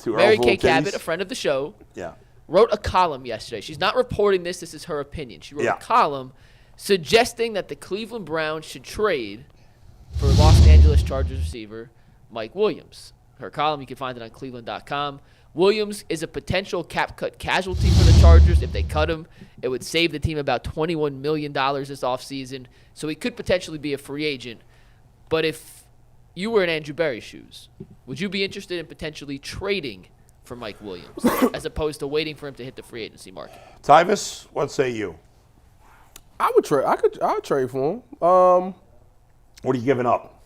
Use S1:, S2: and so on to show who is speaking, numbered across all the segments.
S1: to her.
S2: Mary Kay Cabot, a friend of the show,
S1: Yeah.
S2: wrote a column yesterday. She's not reporting this. This is her opinion. She wrote a column suggesting that the Cleveland Browns should trade for Los Angeles Chargers receiver Mike Williams. Her column, you can find it on cleveland.com. Williams is a potential cap cut casualty for the Chargers. If they cut him, it would save the team about $21 million this offseason. So he could potentially be a free agent. But if you were in Andrew Berry's shoes, would you be interested in potentially trading for Mike Williams as opposed to waiting for him to hit the free agency market?
S1: Tyvis, what say you?
S3: I would trade. I'd trade for him.
S1: What are you giving up?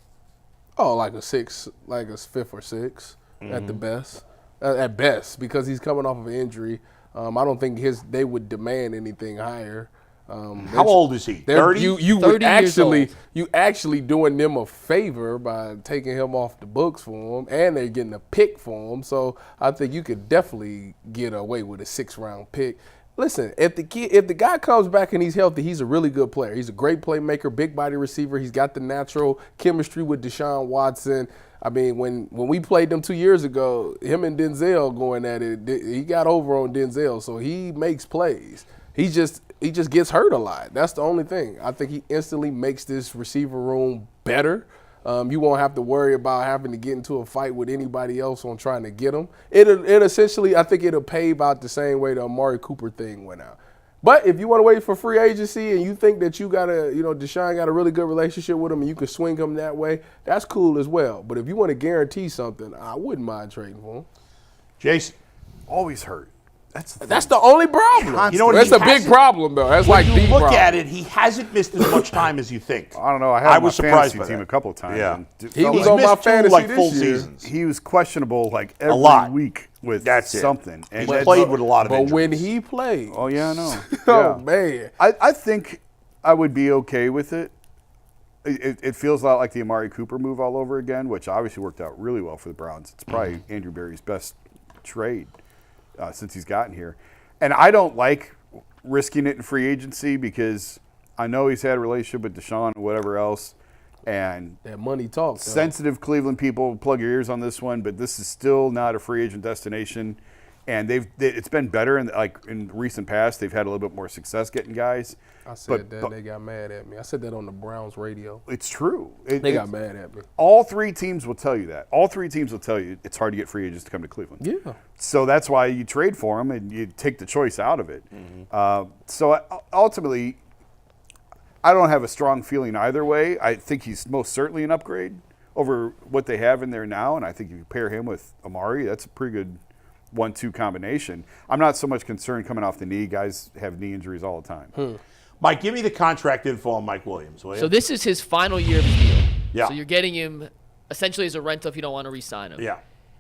S3: Oh, like a fifth or sixth at the best. At best, because he's coming off of an injury. I don't think they would demand anything higher.
S1: How old is he? 30?
S3: You
S2: 30
S3: would
S2: years old.
S3: you actually doing them a favor by taking him off the books for him, and they're getting a pick for him. So I think you could definitely get away with a 6th-round pick. Listen, if the guy comes back and he's healthy, he's a really good player. He's a great playmaker, big body receiver. He's got the natural chemistry with Deshaun Watson. I mean, when we played them 2 years ago, him and Denzel going at it, he got over on Denzel, so he makes plays. He just gets hurt a lot. That's the only thing. I think he instantly makes this receiver room better. You won't have to worry about having to get into a fight with anybody else on trying to get him. It essentially, I think it'll pay about the same way the Amari Cooper thing went out. But if you want to wait for free agency and you think that Deshaun got a really good relationship with him and you can swing him that way, that's cool as well. But if you want to guarantee something, I wouldn't mind trading for him.
S1: Jason?
S4: Always hurt.
S3: That's the only problem.
S1: You know what?
S3: That's a big problem, though. That's
S1: when
S3: like the
S1: you look
S3: problem.
S1: at it, he hasn't missed as much time as you think.
S4: I don't know. I had
S1: was
S4: my
S1: surprised
S4: fantasy
S1: by
S4: team
S1: that.
S4: a couple of times.
S1: Yeah.
S4: And
S3: He was
S1: He's
S3: on my
S1: missed two,
S3: fantasy
S1: full
S3: this year.
S1: seasons.
S4: he was questionable every
S1: lot.
S4: week with
S1: That's it.
S4: something. And
S1: He played with a lot of
S3: But
S1: injuries.
S3: when he played,
S4: oh, yeah, I know.
S3: oh,
S4: Yeah.
S3: man.
S4: I think I would be okay with it. It feels a lot like the Amari Cooper move all over again, which obviously worked out really well for the Browns. It's probably Andrew Berry's best trade since he's gotten here. And I don't like risking it in free agency because I know he's had a relationship with Deshaun and whatever else. And
S3: That money talks.
S4: sensitive Cleveland people, plug your ears on this one, but this is still not a free agent destination. And it's been better in recent past. They've had a little bit more success getting guys.
S3: I said that. They got mad at me. I said that on the Browns radio.
S4: It's true.
S3: They got mad at me.
S4: All 3 teams will tell you that. All 3 teams will tell you it's hard to get free agents to come to Cleveland.
S3: Yeah.
S4: So that's why you trade for them and you take the choice out of it. So ultimately, I don't have a strong feeling either way. I think he's most certainly an upgrade over what they have in there now, and I think if you pair him with Amari, that's a pretty good 1-2 combination. I'm not so much concerned coming off the knee. Guys have knee injuries all the time.
S1: Mike, give me the contract info on Mike Williams, will you?
S2: So this is his final year of his deal.
S1: Yeah.
S2: So you're getting him essentially as a rental if you don't want to re-sign him.
S1: Yeah.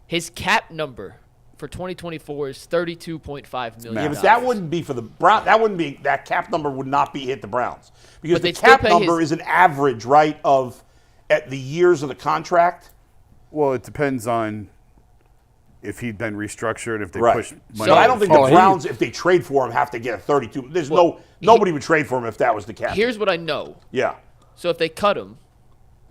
S2: His cap number for 2024 is $32.5 million.
S1: Yeah, but that wouldn't be for the Browns. That cap number would not be hit the Browns. Because
S2: But
S1: the
S2: they'd still
S1: cap
S2: pay
S1: number
S2: his-
S1: is an average, right, of at the years of the contract.
S4: Well, it depends on if he'd been restructured, if they
S1: Right.
S4: push money.
S1: So I don't think
S3: Oh,
S1: the Browns, if they trade for him, have to get a 32. There's nobody would trade for him if that was the cap.
S2: Here's what I know.
S1: Yeah.
S2: So if they cut him,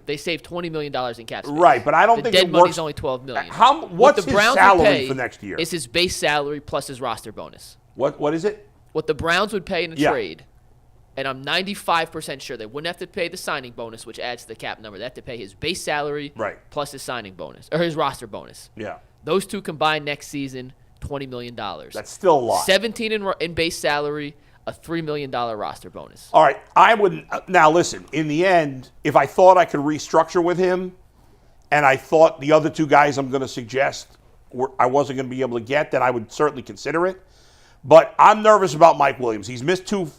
S2: they save $20 million in cap space.
S1: Right, but I don't
S2: the
S1: think
S2: dead
S1: it
S2: money's
S1: works.
S2: only $12 million.
S1: What's
S2: What the
S1: his
S2: Browns would
S1: salary
S2: pay
S1: for next year?
S2: is his base salary plus his roster bonus.
S1: What is it?
S2: What the Browns would pay in a
S1: Yeah.
S2: trade, and I'm 95% sure they wouldn't have to pay the signing bonus, which adds to the cap number. They have to pay his base salary
S1: Right.
S2: plus his signing bonus, or his roster bonus.
S1: Yeah.
S2: Those two combined next season, $20 million.
S1: That's still a lot.
S2: 17 in base salary, a $3 million roster bonus.
S1: All right, I would now listen. In the end, if I thought I could restructure with him, and I thought the other 2 guys I'm going to suggest I wasn't going to be able to get, then I would certainly consider it. But I'm nervous about Mike Williams. He's missed 2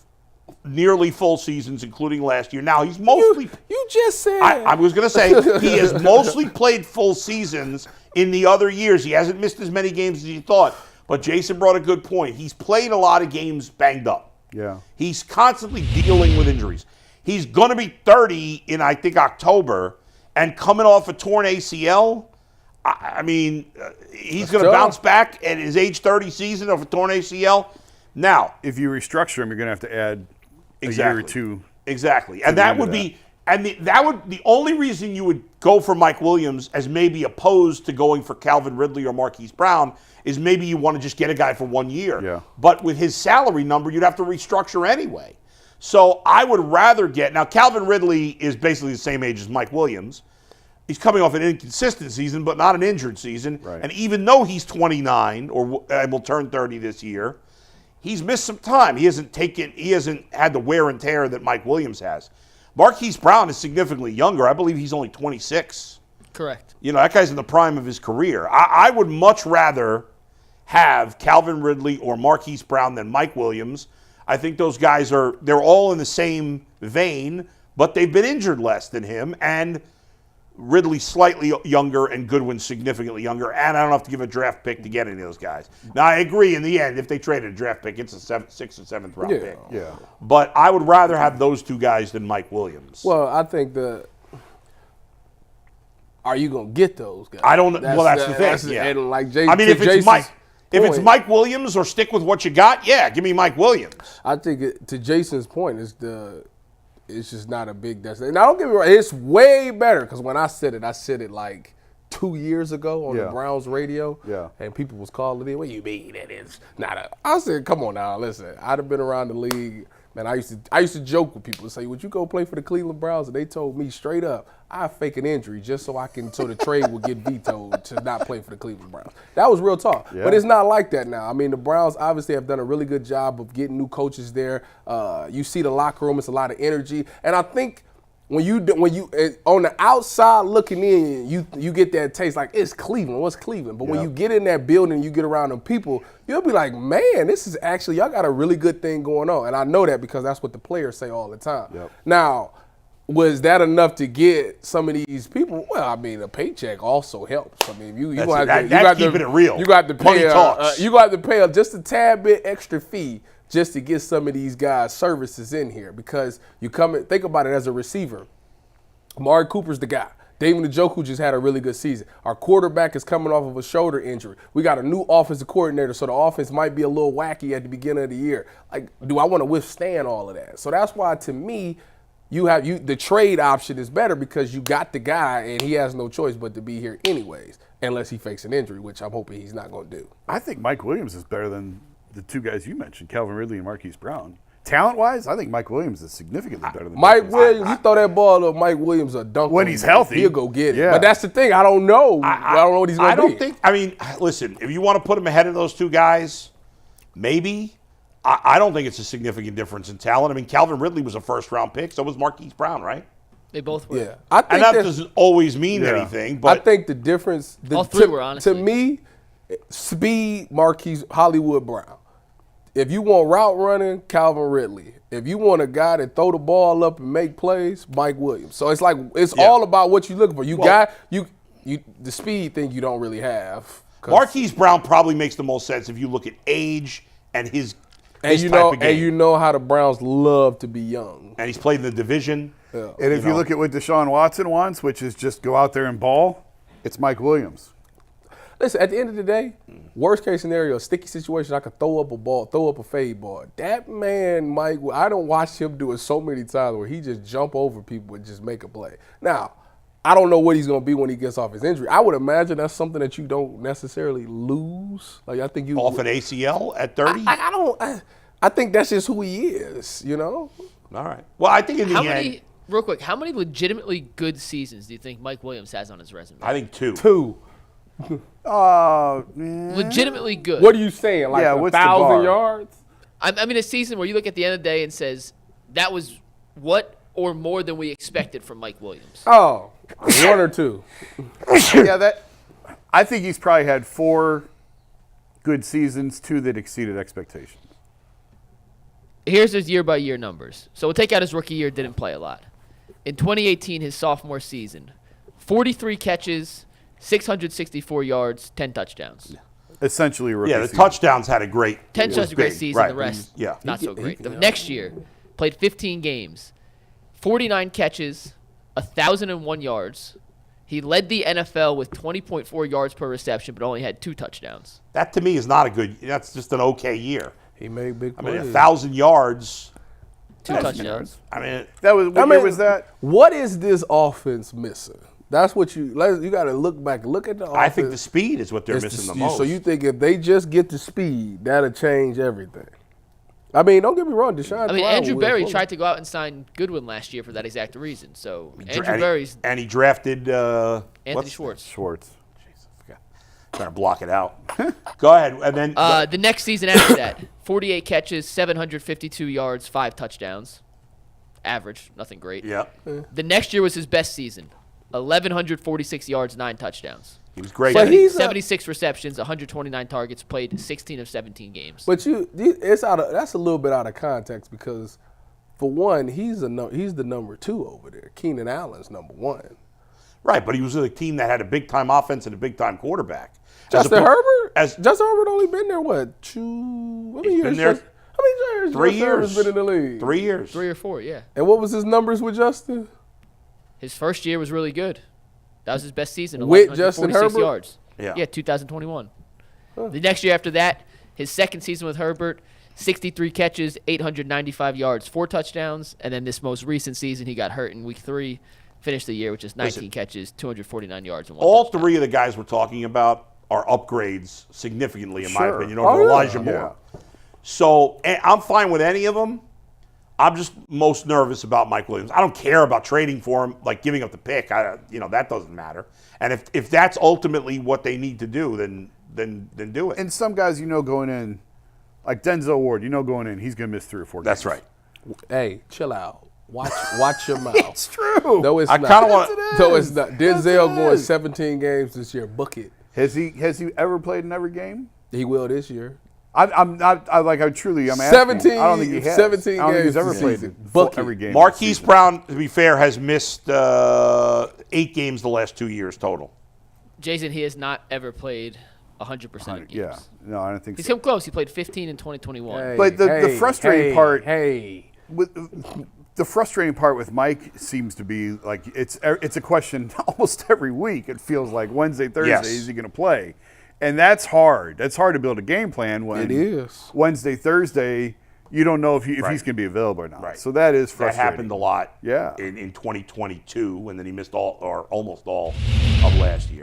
S1: nearly full seasons, including last year. Now he's mostly.
S3: You just said.
S1: I was going to say he has mostly played full seasons in the other years. He hasn't missed as many games as you thought. But Jason brought a good point. He's played a lot of games banged up.
S4: Yeah.
S1: He's constantly dealing with injuries. He's going to be 30 in, I think, October, and coming off a torn ACL. I mean, he's going to bounce back at his age 30 season of a torn ACL. Now,
S4: If you restructure him, you're going to have to add a year or 2.
S1: Exactly. And that would be And the only reason you would go for Mike Williams as maybe opposed to going for Calvin Ridley or Marquise Brown is maybe you want to just get a guy for 1 year.
S4: Yeah.
S1: But with his salary number, you'd have to restructure anyway. So I would rather now Calvin Ridley is basically the same age as Mike Williams. He's coming off an inconsistent season, but not an injured season.
S4: Right.
S1: And even though he's 29 and will turn 30 this year, he's missed some time. He hasn't had the wear and tear that Mike Williams has. Marquise Brown is significantly younger. I believe he's only 26.
S2: Correct.
S1: That guy's in the prime of his career. I would much rather have Calvin Ridley or Marquise Brown than Mike Williams. I think those guys they're all in the same vein, but they've been injured less than him, and Ridley slightly younger and Goodwin significantly younger, and I don't have to give a draft pick to get any of those guys. Now, I agree in the end, if they traded a draft pick, it's a 6th or 7th round pick.
S4: Yeah.
S1: But I would rather have those two guys than Mike Williams.
S3: Well, I think are you going to get those guys?
S1: I don't. That's the thing. Yeah.
S3: And like
S1: if it's Mike Williams or stick with what you got, yeah, give me Mike Williams.
S3: I think to Jason's point it's just not a big destination. Now, don't get me wrong, it's way better because when I said it like 2 years ago on the Browns radio.
S4: Yeah.
S3: And people was calling in, what do you mean that is not a... I said, come on now, listen. I'd have been around the league. Man, I used to joke with people and say, would you go play for the Cleveland Browns? And they told me straight up, I fake an injury just so the trade would get vetoed to not play for the Cleveland Browns. That was real talk.
S4: Yeah.
S3: But it's not like that now. I mean, the Browns obviously have done a really good job of getting new coaches there. You see the locker room, it's a lot of energy. And I think when you on the outside looking in, you get that taste like it's Cleveland. What's Cleveland? But when you get in that building, you get around them people, you'll be like, man, this is actually y'all got a really good thing going on. And I know that because that's what the players say all the time.
S4: Yep.
S3: Now, was that enough to get some of these people? Well, I mean, a paycheck also helps. I mean, you got
S1: keeping it real.
S3: You got to
S1: Money
S3: pay.
S1: talks.
S3: You got to pay just a tad bit extra fee just to get some of these guys' services in here because you come and think about it as a receiver. Amari Cooper's the guy. David Njoku just had a really good season. Our quarterback is coming off of a shoulder injury. We got a new offensive coordinator, so the offense might be a little wacky at the beginning of the year. Like, do I want to withstand all of that? So that's why, to me, the trade option is better because you got the guy and he has no choice but to be here anyways, unless he fakes an injury, which I'm hoping he's not going to do.
S4: I think Mike Williams is better than the two guys you mentioned, Calvin Ridley and Marquise Brown. Talent-wise, I think Mike Williams is significantly better than
S3: Mike Williams. You throw that ball up, Mike Williams a dunk.
S4: When he's healthy.
S3: He'll go get it.
S4: Yeah.
S3: But that's the thing. I don't know. I don't know what he's going to be.
S1: I mean, listen, if you want to put him ahead of those two guys, maybe. I don't think it's a significant difference in talent. I mean, Calvin Ridley was a first-round pick. So was
S2: Marquise Brown, right? They both were.
S3: Yeah. I think
S1: and that doesn't always mean anything. But
S3: I think the difference.
S2: All three were, honestly.
S3: To me, speed, Marquise, Hollywood Brown. If you want route running, Calvin Ridley. If you want a guy that throw the ball up and make plays, Mike Williams. So it's like all about what you're looking for. The speed thing you don't really have.
S1: Marquise Brown probably makes the most sense if you look at age and his type of game.
S3: And you know how the Browns love to be young.
S1: And he's played in the division.
S3: Yeah.
S4: And if you look at what Deshaun Watson wants, which is just go out there and ball, it's Mike Williams.
S3: Listen, at the end of the day, worst case scenario, sticky situation, I could throw up a ball, throw up a fade ball. That man, Mike, I don't watch him do it so many times where he just jump over people and just make a play. Now, I don't know what he's going to be when he gets off his injury. I would imagine that's something that you don't necessarily lose. Like I think you
S1: off an ACL at 30.
S3: I think that's just who he is. You know.
S1: All right. Well, I think in the end,
S2: real quick, how many legitimately good seasons do you think Mike Williams has on his resume?
S1: I think two.
S2: Legitimately good.
S3: What are you saying? Like 1,000 yards?
S2: I mean, a season where you look at the end of the day and says that was what or more than we expected from Mike Williams.
S3: Oh, 1 or 2.
S4: I think he's probably had 4 good seasons, 2 that exceeded expectations.
S2: Here's his year-by-year numbers. So we'll take out his rookie year, didn't play a lot. In 2018, his sophomore season, 43 catches, 664 yards, 10 touchdowns.
S4: Essentially a rookie
S1: the
S4: season.
S1: touchdowns had a great
S2: 10 touchdowns, a great season.
S1: Right.
S2: The rest,
S1: Yeah.
S2: not so great. The next year, played 15 games, 49 catches, 1,001 yards. He led the NFL with 20.4 yards per reception, but only had 2 touchdowns.
S1: That to me is not a good. That's just an okay year.
S3: He made big plays.
S1: I mean, 1,000 yards
S2: 2 touchdowns.
S1: I mean,
S4: That was what year was that?
S3: What is this offense missing? That's what you got to look back. Look at the offense.
S1: I think the speed is what they're
S3: It's
S1: missing the
S3: you-
S1: most.
S3: So you think if they just get the speed, that'll change everything? I mean, don't get me wrong, Deshaun.
S2: I mean, Andrew Berry tried to go out and sign Goodwin last year for that exact reason. So Andrew Berry's
S1: and he drafted
S2: Anthony Schwartz.
S4: Schwartz.
S1: Trying to block it out. Go ahead, and then
S2: The next season after that, 48 catches, 752 yards, 5 touchdowns. Average, nothing great.
S1: yeah,
S2: The next year was his best season. 1,146 yards, 9 touchdowns.
S1: he was great.
S3: But he's
S2: 76 receptions, 129 targets, played 16 of 17 games.
S3: But that's a little bit out of context because, for one, he's the number 2 over there. Keenan Allen's number 1.
S1: Right, but he was with a team that had a big-time offense and a big-time quarterback.
S3: Justin Herbert?
S1: Justin
S3: Justin Herbert only been there, what, 2? How many years?
S1: been there
S3: How many years?
S1: 3
S3: Justin
S1: years.
S3: Herbert's been in the league?
S1: 3 years.
S2: 3 or 4, yeah.
S3: And what was his numbers with Justin?
S2: His first year was really good. That was his best season.
S3: With Justin
S2: 1,146
S3: Herbert?
S2: yards.
S1: Yeah.
S2: 2021. The next year after that, his second season with Herbert, 63 catches, 895 yards, 4 touchdowns, and then this most recent season he got hurt in week 3, finished the year with just 19 catches, 249 yards, and 1
S1: All
S2: touchdown.
S1: 3 of the guys we're talking about are upgrades significantly, in my
S4: Sure.
S1: opinion, over Elijah
S4: Yeah.
S1: Moore. So I'm fine with any of them. I'm just most nervous about Mike Williams. I don't care about trading for him, like giving up the pick. That doesn't matter. And if that's ultimately what they need to do, then do it.
S4: And some guys, going in, like Denzel Ward, going in, he's going to miss 3 or 4 games.
S1: That's right.
S3: Hey, chill out. Watch your mouth.
S4: It's true.
S3: No, it's
S1: I
S3: not.
S1: kinda wanna-
S4: Yes, it
S3: No,
S4: is.
S3: it's not.
S4: Yes,
S3: Denzel
S4: it
S3: going
S4: is.
S3: 17 games this year. Book it.
S4: Has he ever played in every game?
S3: He will this year.
S4: I'm not. I'm asking.
S3: 17.
S4: I don't think he has.
S3: 17
S4: I don't think he's
S3: games
S4: ever
S3: this
S4: played
S3: season.
S4: full
S3: Book it.
S4: every game.
S1: Marquise
S4: this season.
S1: Brown, to be fair, has missed 8 games the last 2 years total.
S2: Jason, he has not ever played 100% of games.
S4: Yeah. No, I don't think
S2: He's
S4: so.
S2: come close. He played 15 in 2021.
S3: Hey,
S4: But the frustrating part-
S3: Hey,
S4: The frustrating part with Mike seems to be like it's a question almost every week. It feels like Wednesday, Thursday,
S1: Yes.
S4: is he going to play? And that's hard. That's hard to build a game plan when
S3: it is.
S4: Wednesday, Thursday, you don't know if
S1: Right.
S4: he's going to be available or not.
S1: Right.
S4: So that is
S1: That
S4: frustrating.
S1: happened a lot
S4: Yeah.
S1: in 2022, and then he missed all or almost all of last year.